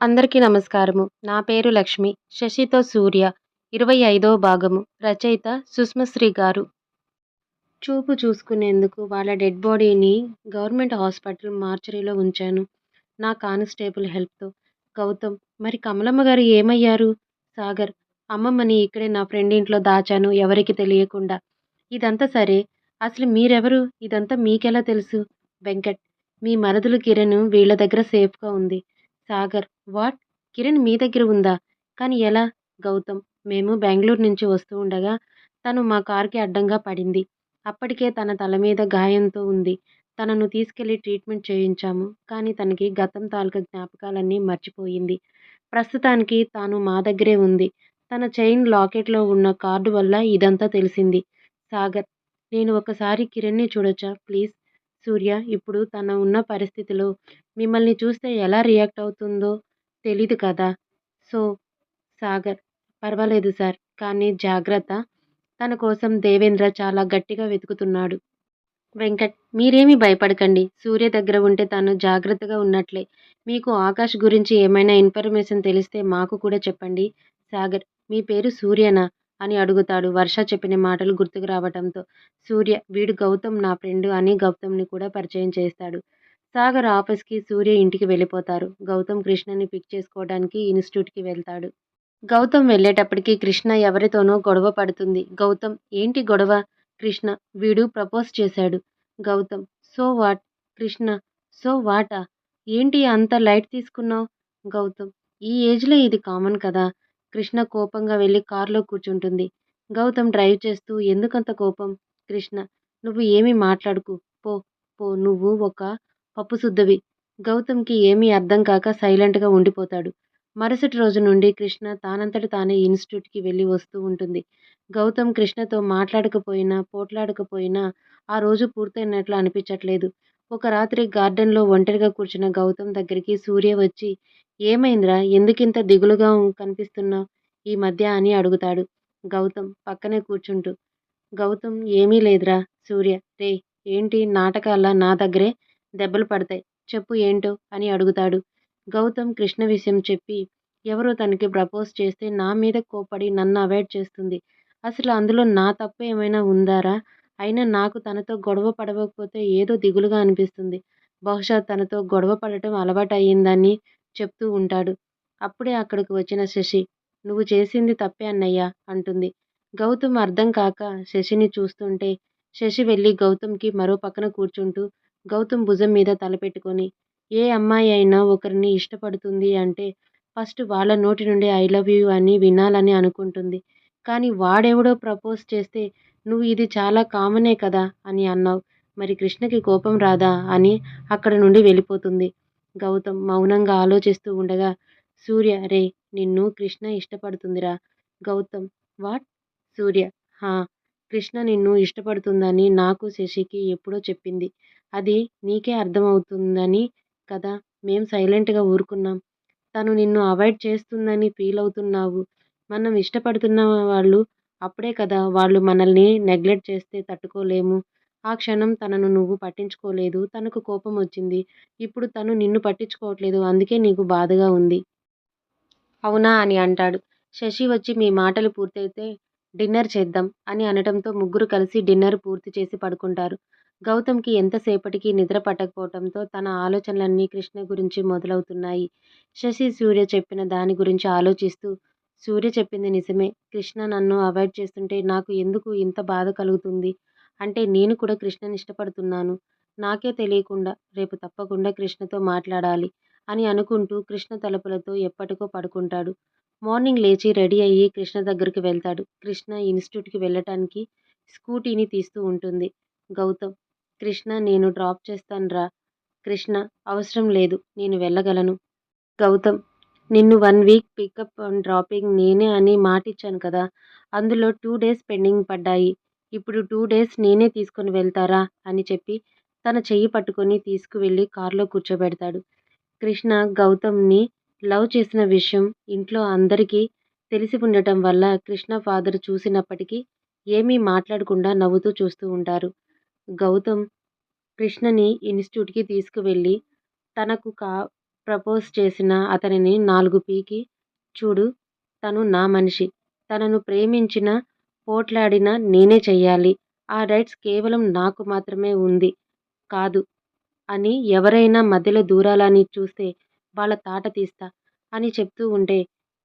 అందరికీ నమస్కారము. నా పేరు లక్ష్మి. 'శశితో సూర్య' 25వ భాగము. రచయిత సుష్మశ్రీ గారు. చూపు చూసుకునేందుకు వాళ్ళ డెడ్ బాడీని గవర్నమెంట్ హాస్పిటల్ మార్చరీలో ఉంచాను. నా కానిస్టేబుల్ హెల్ప్‌తో. గౌతమ్, మరి కమలమ్మ గారు ఏమయ్యారు? సాగర్, అమ్మమ్మని ఇక్కడే నా ఫ్రెండ్ ఇంట్లో దాచాను ఎవరికీ తెలియకుండా. ఇదంతా సరే. అసలు మీరెవరు? ఇదంతా మీకెలా తెలుసు? వెంకట్, మీ మరదలు కిరణ్ వీళ్ళ దగ్గర సేఫ్‌గా ఉంది. సాగర్, వాట్? కిరణ్ మీ దగ్గర ఉందా? కానీ ఎలా? గౌతమ్, మేము బెంగుళూరు నుంచి వస్తూ ఉండగా తను మా కార్‌కి అడ్డంగా పడింది. అప్పటికే తన తల మీద గాయంతో ఉంది. తనను తీసుకెళ్లి ట్రీట్మెంట్ చేయించాము. కానీ తనకి గతం తాలూకా జ్ఞాపకాలన్నీ మర్చిపోయింది. ప్రస్తుతానికి తాను మా దగ్గరే ఉంది. తన చైన్ లాకెట్‌లో ఉన్న కార్డ్ వల్ల ఇదంతా తెలిసింది. సాగర్, నేను ఒకసారి కిరణ్‌ని చూడొచ్చా ప్లీజ్? సూర్య, ఇప్పుడు తను ఉన్న పరిస్థితిలో మిమ్మల్ని చూస్తే ఎలా రియాక్ట్ అవుతుందో తెలీదు కదా! సో సాగర్, పర్వాలేదు సార్. కానీ జాగ్రత్త. తన కోసం దేవేంద్ర చాలా గట్టిగా వెతుకుతున్నాడు. వెంకట్, మీరేమీ భయపడకండి. సూర్య దగ్గర ఉంటే తను జాగ్రత్తగా ఉన్నట్లే. మీకు ఆకాష్ గురించి ఏమైనా ఇన్ఫర్మేషన్ తెలిస్తే మాకు కూడా చెప్పండి. సాగర్, మీ పేరు సూర్యనా? అని అడుగుతాడు వర్ష చెప్పిన మాటలు గుర్తుకు రావటంతో. సూర్య, వీడు గౌతమ్ నా ఫ్రెండ్ అని గౌతమ్‌ని కూడా పరిచయం చేస్తాడు. సాగర్ ఆఫీస్‌కి, సూర్య ఇంటికి వెళ్ళిపోతారు. గౌతమ్ కృష్ణని పిక్ చేసుకోవడానికి ఇన్‌స్టిట్యూట్‌కి వెళ్తాడు. గౌతమ్ వెళ్ళేటప్పటికి కృష్ణ ఎవరితోనో గొడవ పడుతుంది. గౌతమ్, ఏంటి గొడవ? కృష్ణ, వీడు ప్రపోజ్ చేశాడు. Gautam, so what? Krishna, so what? ఏంటి అంత లైట్ తీసుకున్నావ్? గౌతమ్, ఈ ఏజ్‌లో ఇది కామన్ కదా! కృష్ణ కోపంగా వెళ్ళి కార్‌లో కూర్చుంటుంది. గౌతమ్ డ్రైవ్ చేస్తూ, ఎందుకంత కోపం? కృష్ణ, నువ్వు ఏమీ మాట్లాడకు. పో, పో, నువ్వు ఒక పప్పుసుద్దవి. గౌతమ్‌కి ఏమీ అర్థం కాక సైలెంట్‌గా ఉండిపోతాడు. మరుసటి రోజు నుండి కృష్ణ తానంతట తానే ఇన్‌స్టిట్యూట్‌కి వెళ్ళి వస్తూ ఉంటుంది. గౌతమ్ కృష్ణతో మాట్లాడకపోయినా, పోట్లాడకపోయినా ఆ రోజు పూర్తయినట్లు అనిపించట్లేదు. ఒక రాత్రి గార్డెన్‌లో ఒంటరిగా కూర్చున్న గౌతమ్ దగ్గరికి సూర్య వచ్చి, ఏమైందిరా? ఎందుకింత దిగులుగా కనిపిస్తున్నావ్ ఈ మధ్య అని అడుగుతాడు. గౌతమ్ పక్కనే కూర్చుంటూ, గౌతమ్, ఏమీ లేదురా. సూర్య, రేయ్, ఏంటి నాటకాలా నా దగ్గరే దెబ్బలు పడతాయి. చెప్పు ఏంటో అని అడుగుతాడు. గౌతమ్ కృష్ణ విషయం చెప్పి, ఎవరో తనకి ప్రపోజ్ చేస్తే నా మీద కోప్పడి నన్ను అవాయిడ్ చేస్తుంది. అసలు అందులో నా తప్పు ఏమైనా ఉందారా? అయినా నాకు తనతో గొడవ పడకపోతే ఏదో దిగులుగా అనిపిస్తుంది. బహుశా తనతో గొడవ పడటం అలవాటయ్యిందని చెప్తూ ఉంటాడు. అప్పుడే అక్కడికి వచ్చిన శశి, నువ్వు చేసింది తప్పే అన్నయ్య అంటుంది. గౌతమ్ అర్థం కాక శశిని చూస్తుంటే, శశి వెళ్ళి గౌతమ్‌కి మరో పక్కన కూర్చుంటూ, గౌతమ్ భుజం మీద తలపెట్టుకొని, ఏ అమ్మాయి అయినా ఒకరిని ఇష్టపడుతుంది అంటే ఫస్ట్ వాళ్ళ నోటి నుండి ఐ లవ్ యూ అని వినాలని అనుకుంటుంది. కానీ వాడెవడో ప్రపోజ్ చేస్తే నువ్వు ఇది చాలా కామనే కదా అని అన్నావు. మరి కృష్ణకి కోపం రాదా అని అక్కడి నుండి వెళ్ళిపోతుంది. గౌతమ్ మౌనంగా ఆలోచిస్తూ ఉండగా, సూర్య, రేయ్, నిన్ను కృష్ణ ఇష్టపడుతుందిరా. గౌతమ్, వాట్? సూర్య, హా! కృష్ణ నిన్ను ఇష్టపడుతుందని నాకు శశికి ఎప్పుడో చెప్పింది. అది నీకే అర్థమవుతుందని కదా మేం సైలెంట్‌గా ఊరుకున్నాం. తను నిన్ను అవాయిడ్ చేస్తుందని ఫీలవుతున్నావు. మనం ఇష్టపడుతున్న వాళ్ళు అప్పుడే కదా వాళ్ళు మనల్ని నెగ్లెక్ట్ చేస్తే తట్టుకోలేము. ఆ క్షణం తనను నువ్వు పట్టించుకోలేదు. తనకు కోపమొచ్చింది. ఇప్పుడు తను నిన్ను పట్టించుకోవట్లేదు. అందుకే నీకు బాధగా ఉంది. అవునా అని అంటాడు. శశి వచ్చి మీ మాటలు పూర్తయితే డిన్నర్ చేద్దాం అని అనటంతో ముగ్గురు కలిసి డిన్నర్ పూర్తి చేసి పడుకుంటారు. గౌతమ్‌కి ఎంతసేపటికి నిద్ర పట్టకపోవటంతో తన ఆలోచనలన్నీ కృష్ణ గురించి మొదలవుతున్నాయి. శశి సూర్య చెప్పిన దాని గురించి ఆలోచిస్తూ, సూర్య చెప్పింది నిజమే. కృష్ణ నన్ను అవాయిడ్ చేస్తుంటే నాకు ఎందుకు ఇంత బాధ కలుగుతుంది? అంటే నేను కూడా కృష్ణని ఇష్టపడుతున్నాను. నాకే తెలియకుండా రేపు తప్పకుండా కృష్ణతో మాట్లాడాలి అని అనుకుంటూ కృష్ణ తలుపులతో ఎప్పటికో పడుకుంటాడు. మార్నింగ్ లేచి రెడీ అయ్యి కృష్ణ దగ్గరికి వెళ్తాడు. కృష్ణ ఇన్‌స్టిట్యూట్‌కి వెళ్ళటానికి స్కూటీని తీస్తూ ఉంటుంది. గౌతమ్, కృష్ణ, నేను డ్రాప్ చేస్తానురా. కృష్ణ, అవసరం లేదు. నేను వెళ్ళగలను. గౌతమ్, నిన్ను 1 వీక్ పికప్ అండ్ డ్రాపింగ్ నేనే అని మాటిచ్చాను కదా! అందులో 2 డేస్ పెండింగ్ పడ్డాయి. ఇప్పుడు 2 డేస్ నేనే తీసుకొని వెళ్తారా అని చెప్పి తన చెయ్యి పట్టుకొని తీసుకువెళ్ళి కార్‌లో కూర్చోబెడతాడు. కృష్ణ గౌతమ్‌ని లవ్ చేసిన విషయం ఇంట్లో అందరికీ తెలిసి ఉండటం వల్ల కృష్ణ ఫాదర్ చూసినప్పటికీ ఏమీ మాట్లాడకుండా నవ్వుతూ చూస్తూ ఉంటారు. గౌతమ్ కృష్ణని ఇన్‌స్టిట్యూట్‌కి తీసుకువెళ్ళి తనకు ప్రపోజ్ చేసిన అతనిని 4 పీకి, చూడు తను నా మనిషి. తనను ప్రేమించినా, పోట్లాడినా నేనే చెయ్యాలి. ఆ రైట్స్ కేవలం నాకు మాత్రమే ఉంది కాదు అని ఎవరైనా మధ్యలో దూరాలని చూస్తే వాళ్ళ తాట తీస్తా అని చెప్తూ ఉంటే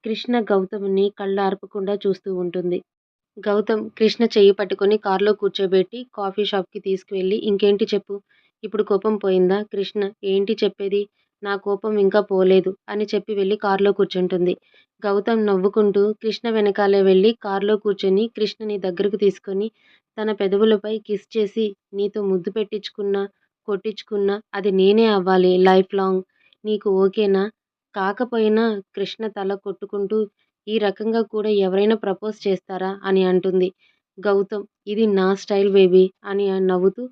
కృష్ణ గౌతమ్‌ని కళ్ళార్పకుండా చూస్తూ ఉంటుంది. గౌతమ్ కృష్ణ చెయ్యి పట్టుకొని కార్‌లో కూర్చోబెట్టి కాఫీ షాప్‌కి తీసుకువెళ్ళి ఇంకేంటి చెప్పు? ఇప్పుడు కోపం పోయిందా? కృష్ణ ఏంటి చెప్పేది? నా కోపం ఇంకా పోలేదు అని చెప్పి వెళ్ళి కార్‌లో కూర్చుంటుంది. గౌతమ్ నవ్వుకుంటూ కృష్ణ వెనకాలే వెళ్ళి కార్‌లో కూర్చొని కృష్ణని దగ్గరకు తీసుకొని తన పెదవులపై కిస్ చేసి నీతో ముద్దు పెట్టించుకున్నా, కొట్టించుకున్నా అది నేనే అవ్వాలి లైఫ్ లాంగ్. నీకు ఓకేనా? కాకపోయినా కృష్ణ తల కొట్టుకుంటూ ఈ రకంగా కూడా ఎవరైనా ప్రపోజ్ చేస్తారా అని అంటుంది. గౌతమ్ ఇది నా స్టైల్ బేబీ అని నవ్వుతూ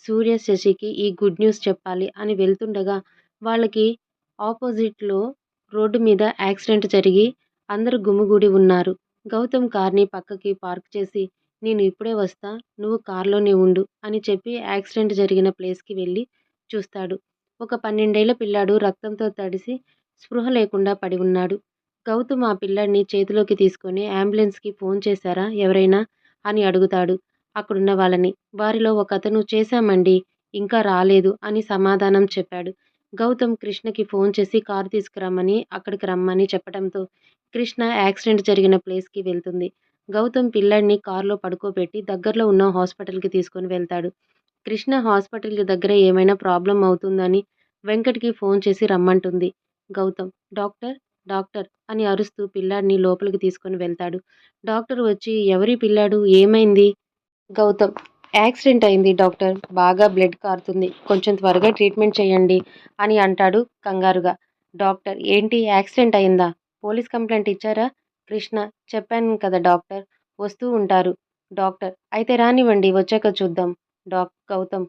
సూర్య, శశికి ఈ గుడ్ న్యూస్ చెప్పాలి అని వెళ్తుండగా వాళ్ళకి ఆపోజిట్‌లో రోడ్డు మీద యాక్సిడెంట్ జరిగి అందరూ గుమిగూడి ఉన్నారు. గౌతమ్ కార్‌ని పక్కకి పార్క్ చేసి నేను ఇప్పుడే వస్తా. నువ్వు కార్‌లోనే ఉండు అని చెప్పి యాక్సిడెంట్ జరిగిన ప్లేస్‌కి వెళ్లి చూస్తాడు. ఒక 12 ఏళ్ల పిల్లాడు రక్తంతో తడిసి స్పృహ లేకుండా పడి ఉన్నాడు. గౌతమ్ ఆ పిల్లాడిని చేతిలోకి తీసుకొని అంబులెన్స్‌కి ఫోన్ చేశారా ఎవరైనా? అని అడుగుతాడు అక్కడున్న వాళ్ళని. వారిలో ఒకతను చేశామండి. ఇంకా రాలేదు అని సమాధానం చెప్పాడు. గౌతమ్ కృష్ణకి ఫోన్ చేసి కారు తీసుకురమ్మని అక్కడికి రమ్మని చెప్పడంతో కృష్ణ యాక్సిడెంట్ జరిగిన ప్లేస్‌కి వెళ్తుంది. గౌతమ్ పిల్లాడిని కారులో పడుకోబెట్టి దగ్గరలో ఉన్న హాస్పిటల్‌కి తీసుకొని వెళ్తాడు. కృష్ణ హాస్పిటల్‌కి దగ్గర ఏమైనా ప్రాబ్లమ్ అవుతుందని వెంకట్‌కి ఫోన్ చేసి రమ్మంటుంది. గౌతమ్ డాక్టర్, డాక్టర్ అని అరుస్తూ పిల్లాడిని లోపలికి తీసుకొని వెళ్తాడు. డాక్టర్ వచ్చి ఎవరీ పిల్లాడు? ఏమైంది? గౌతమ్ యాక్సిడెంట్ అయింది డాక్టర్. బాగా బ్లడ్ కారుతుంది. కొంచెం త్వరగా ట్రీట్మెంట్ చేయండి అని అంటాడు కంగారుగా. డాక్టర్ ఏంటి యాక్సిడెంట్ అయిందా? పోలీస్ కంప్లెయింట్ ఇచ్చారా? కృష్ణ చెప్పాను కదా డాక్టర్. వస్తూ ఉంటారు. డాక్టర్ అయితే రానివ్వండి వచ్చాక చూద్దాం. గౌతమ్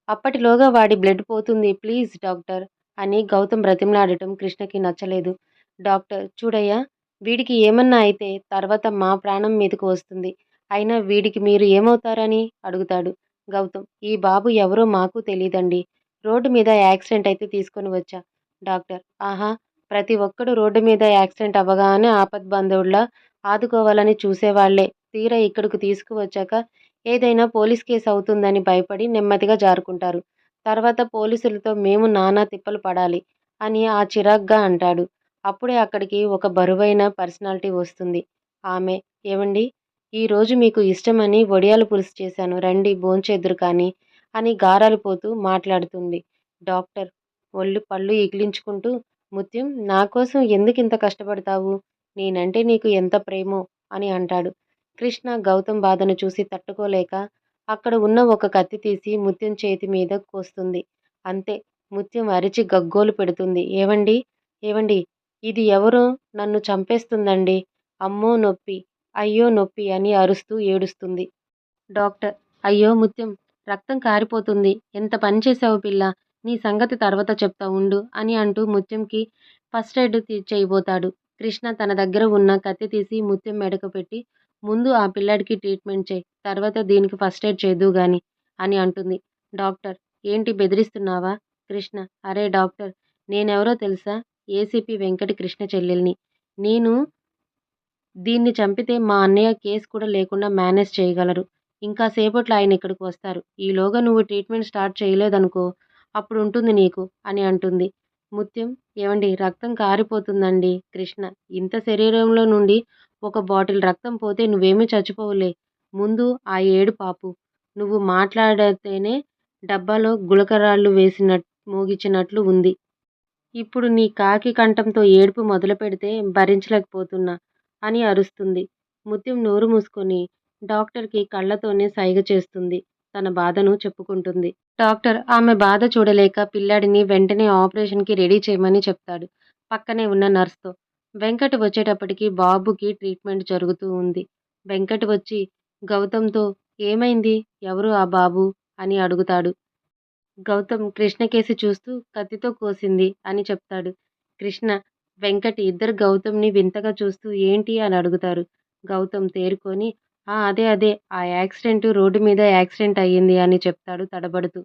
అప్పటిలోగా వాడి బ్లడ్ పోతుంది ప్లీజ్ డాక్టర్ అని గౌతమ్ బ్రతిమలాడటం కృష్ణకి నచ్చలేదు. డాక్టర్ చూడయ్యా వీడికి ఏమన్నా అయితే తర్వాత మా ప్రాణం మీదకు వస్తుంది. అయినా వీడికి మీరు ఏమవుతారని అడుగుతాడు. గౌతమ్ ఈ బాబు ఎవరో మాకు తెలీదండి. రోడ్డు మీద యాక్సిడెంట్ అయితే తీసుకొని వచ్చా. డాక్టర్ ఆహా ప్రతి ఒక్కడు రోడ్డు మీద యాక్సిడెంట్ అవ్వగానే ఆపద్బాంధవుడిలా ఆదుకోవాలని చూసేవాళ్లే తీరా ఇక్కడకు తీసుకువచ్చాక ఏదైనా పోలీస్ కేసు అవుతుందని భయపడి నెమ్మదిగా జారుకుంటారు. తర్వాత పోలీసులతో మేము నానా తిప్పలు పడాలి అని ఆ చిరాగ్గా అంటాడు. అప్పుడే అక్కడికి ఒక బరువైన పర్సనాలిటీ వస్తుంది. ఆమె ఏవండి ఈరోజు మీకు ఇష్టమని వడియాల పులుసు చేశాను రండి భోంచేద్దురు కానీ అని గారాలు పోతూ మాట్లాడుతుంది. డాక్టర్ ఒళ్ళు పళ్ళు ఇగిలించుకుంటూ ముత్యం నా కోసం ఎందుకింత కష్టపడతావు? నేనంటే నీకు ఎంత ప్రేమో అని అంటాడు. కృష్ణ గౌతమ్ బాధను చూసి తట్టుకోలేక అక్కడ ఉన్న ఒక కత్తి తీసి ముత్యం చేతి మీద కోస్తుంది. అంతే ముత్యం అరిచి గగ్గోలు పెడుతుంది. ఏవండి ఏవండి ఇది ఎవరో నన్ను చంపేస్తుందండి. అమ్మో నొప్పి, అయ్యో నొప్పి అని అరుస్తూ ఏడుస్తుంది. డాక్టర్ అయ్యో ముత్యం రక్తం కారిపోతుంది. ఎంత పని చేశావు పిల్లా! నీ సంగతి తర్వాత చెప్తా ఉండు అని అంటూ ముత్యంకి ఫస్ట్ ఎయిడ్ చేయబోతాడు. కృష్ణ తన దగ్గర ఉన్న కత్తి తీసి ముత్యం మెడకు పెట్టి ముందు ఆ పిల్లాడికి ట్రీట్మెంట్ చేయి. తర్వాత దీనికి ఫస్ట్ ఎయిడ్ చేద్దువు గాని అని అంటుంది. డాక్టర్ ఏంటి బెదిరిస్తున్నావా? కృష్ణ అరే డాక్టర్ నేనెవరో తెలుసా? ఏసీపీ వెంకట్ కృష్ణ చెల్లెల్ని. నేను దీన్ని చంపితే మా అన్నయ్య కేస్ కూడా లేకుండా మేనేజ్ చేయగలరు. ఇంకా సేపట్లో ఆయన ఇక్కడికి వస్తారు. ఈలోగా నువ్వు ట్రీట్మెంట్ స్టార్ట్ చేయలేదనుకో అప్పుడుంటుంది నీకు అని అంటుంది. ముత్యం ఏవండీ రక్తం కారిపోతుందండి. కృష్ణ ఇంత శరీరంలో నుండి ఒక బాటిల్ రక్తం పోతే నువ్వేమీ చచ్చిపోవులే. ముందు ఆ ఏడుపు ఆపు. నువ్వు మాట్లాడితేనే డబ్బాలో గుళకరాళ్ళు మోగించినట్లు ఉంది. ఇప్పుడు నీ కాకి కంఠంతో ఏడుపు మొదలుపెడితే భరించలేకపోతున్నా అని అరుస్తుంది. ముత్యం నోరు మూసుకొని డాక్టర్‌కి కళ్ళతోనే సైగ చేస్తుంది. తన బాధను చెప్పుకుంటుంది. డాక్టర్ ఆమె బాధ చూడలేక పిల్లాడిని వెంటనే ఆపరేషన్‌కి రెడీ చేయమని చెప్తాడు. పక్కనే ఉన్న నర్స్‌తో. వెంకట్ వచ్చేటప్పటికి బాబుకి ట్రీట్మెంట్ జరుగుతూ ఉంది. వెంకట్ వచ్చి గౌతమ్‌తో ఏమైంది? ఎవరు ఆ బాబు? అని అడుగుతాడు. గౌతమ్ కృష్ణకేసి చూస్తూ కత్తితో కోసింది అని చెప్తాడు. కృష్ణ, వెంకట్ ఇద్దరు గౌతమ్‌ని వింతగా చూస్తూ ఏంటి అని అడుగుతారు. గౌతమ్ తేరుకొని అదే ఆ యాక్సిడెంట్ రోడ్డు మీద యాక్సిడెంట్ అయ్యింది అని చెప్తాడు తడబడుతూ.